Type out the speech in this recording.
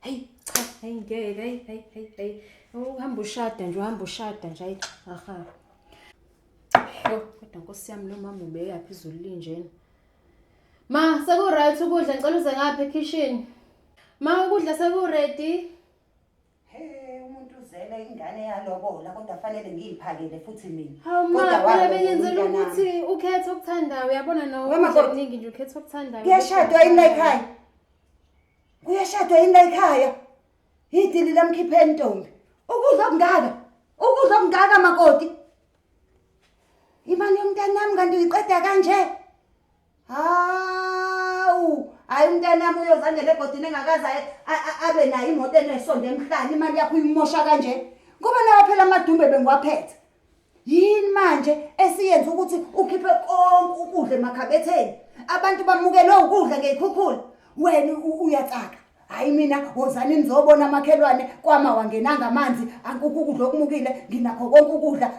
Hey, cha, hey ngeke, hey. Uhamba ushada nje, hayi. Aha. Yo, kodwa Nkosi yami lo mama ubeyaphi izulu linjena. Ma, seku-right ukudla, ngicela uze ngapha ekitchen. Ma, ukudla seku-ready. Umuntu uzele ingane yalobola kodwa fanele ngiyiphakele futhi mina. Hawu ma, phela bengenzela ukuthi ukhethe okuthandayo, uyabona ukudla okuningi nje ukhethe okuthandayo. Kuyashadwa yini la ekhaya? Kuyashadwa yini la ekhaya? Idili lamkhipheni ntombi. Ukudla okungaka Makoti. Imali yomntana nami kanti uyiqeda kanje? Hawu, hayi umntana nami uyozangela egodini engakaze abe nayo imoto enesonto emhlanje, imali yakho uyimosha kanje. Ngoba nawe phela amadumbe bengiwaphethe. Yini manje esiyenza ukuthi ukhiphe konke ukudla emakhabetheni? Abantu bamukele ukudla ngekhukhula. Wena uyatsaka. Hayi mina wozani nizobona amakhelwane kwama wangenanga amanzi, akukho ukudla okumukile, nginakho konke ukudla.